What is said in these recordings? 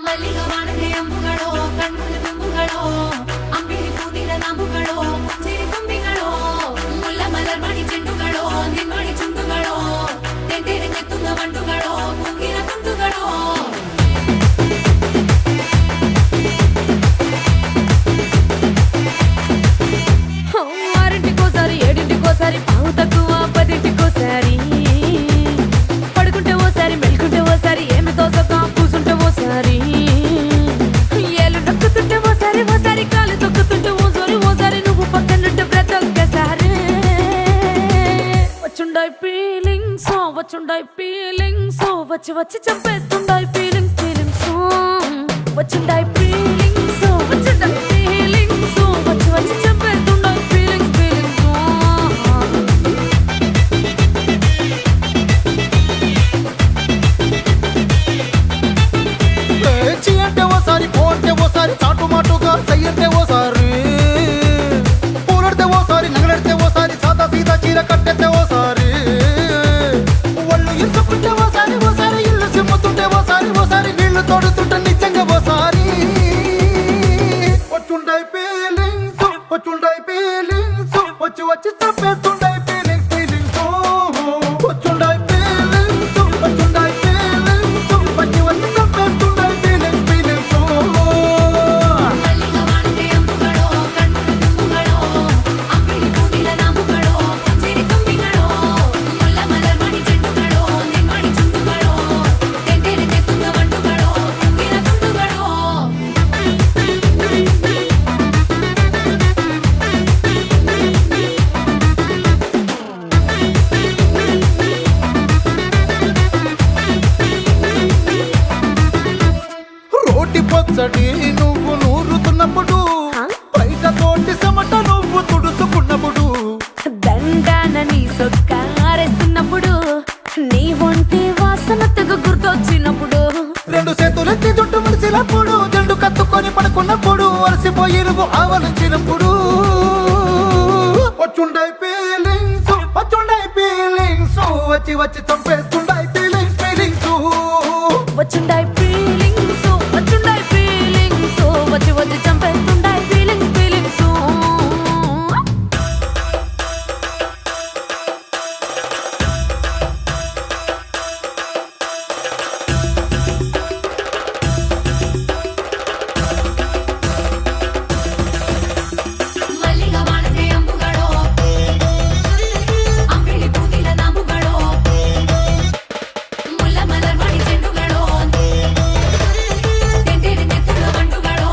ಮಲ್ಲಿಗೆ ವಾಣದೆ ಅಂಬುಗಳೋ ಕಣ್ಣುಗಳ ತುಂಬುಗಳೋ ಅಂಬಿಳಿ ಕೂದಿನ ನಂಬುಗಳೋ ಸಿರಿ ತುಂಬಿಗಳೋ ಮುಲ್ಲ ಮಲರ್ ಮಣಿ ಚೆಂಡುಗಳೋ ನಿಮ್ಮಣಿ ಚುಂಡುಗಳೋ ತೆಂಟೆರೆ ತೆತ್ತುಂಗ ಮಂಡುಗಳೋ ಕುಂಗಿನ ತುಂಡುಗಳೋ ఆరింటికోసారి ఏడింటికోసారి పావు తక్కువ పదింటికోసారి పడుకుంటే ఓసారి మెలుకుంటే ఓసారి ఏమి తోసక కూసుంటే ఓసారి ఏళ్ళు నొక్కుతుంటే ఓసారి ఓసారి కాలు తొక్కుతుంటే ఓసారి ఓసారి నువ్వు పక్కనుంటే బ్రతొక్కసారి వచ్చుండాయి ఫీలింగ్స్ వచ్చి వచ్చి చంపేస్తుండాయి ఫీలింగ్స్ వచ్చుండాయి ఫీలింగ్స్ వచ్చుండాయి ఫీలింగ్స్ వచ్చి వచ్చి చంపేస్తుండాయి ఫీలింగ్స్ అంటే ఓసారి పోంటే ఓసారి చాటు మాటుగా సయ్యంటే ఓసారి పూలడితే ఓసారి నగలడితే ఓసారి సాదా సీదా చీర కట్టెత్తే ఓసారి ఒళ్ళు ఇసుకుంటే ఓసారి ఓసారి ఇల్లు సిమ్ముతుంటే ఓసారి ఓసారి నీళ్లు తోడుతుంటే నిజంగా ఓసారి వచ్చుండాయి ఫీలింగ్స్ వచ్చి వచ్చి తప్పేస్తుండాయి ఫీలింగ్స్ వచ్చుండాయి ఫీలింగ్స్ వచ్చి వచ్చి తప్పేస్తుండాయి ఫీలింగ్స్ మల్లిగా వాణదే అంబుಗಳೋ కಣ್ಣుల తుంబుಗಳೋ అంబిలి కూదిల నాంబుಗಳೋ సిరి ತುಂಬಿಗಳೋ ముల్ల మలర్ మణి చెండుಗಳೋ నిమ్మణి చుండుಗಳೋ తెంటెರೆ తెత్తుంగ మండుಗಳೋ కుంగిన ತುಂಡುಗಳೋ రోటి పచ్చడి నువ్వు నూరుతున్నప్పుడు బయట తోటి సమట నువ్వు తుడుచుకున్నప్పుడు దండాన నీ సొక్కారేస్తున్నప్పుడు నీ ఒంటి వాసన తెగ గుర్తొచ్చినప్పుడు రెండు చేతులెత్తి జుట్టు ముడిసినప్పుడు జండు కత్తుకొని పడుకున్నప్పుడు అలసిపోయి నువ్వు ఆవలించినప్పుడు వచ్చుండాయి ఫీలింగ్స్ వచ్చి వచ్చి చంపేస్తుండాయి ఫీలింగ్స్ వచ్చుండాయి ఫీలింగ్స్ వచ్చి వచ్చి చంపేస్తుండాయి ఫీలింగ్స్ మల్లిగా వాణదే అంబుಗಳೋ అంబిలి కూదిల నాంబుಗಳೋ ముల్ల మలర్ మణి చెండుಗಳೋ తెంటెರೆ తెత్తుంగ మండుಗಳೋ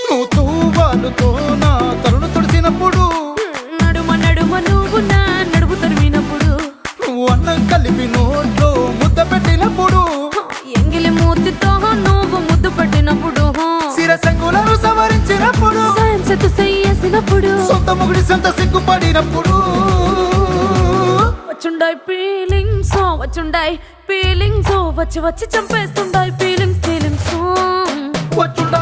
నువ్వు తూవాలుతో నా తరుణు తుడిసినప్పుడు నడుమ నువ్వు నా నడుము తరిమినప్పుడు నువ్వు అన్నం కలిపి నోట్లో ముద్ద పెట్టినప్పుడు ఎంగిలి మూతితో నువ్వు ముద్దు పెట్టినప్పుడు శిరసంగులను సవరించినప్పుడు సైన్సెతు చెయ్యేసినప్పుడు సొంత ముగుడి సొంత సిగ్గుపడినప్పుడు వచ్చుండాయి ఫీలింగ్స్ వచ్చి వచ్చి చంపేస్తుండాయి ఫీలింగ్స్ వచ్చుండా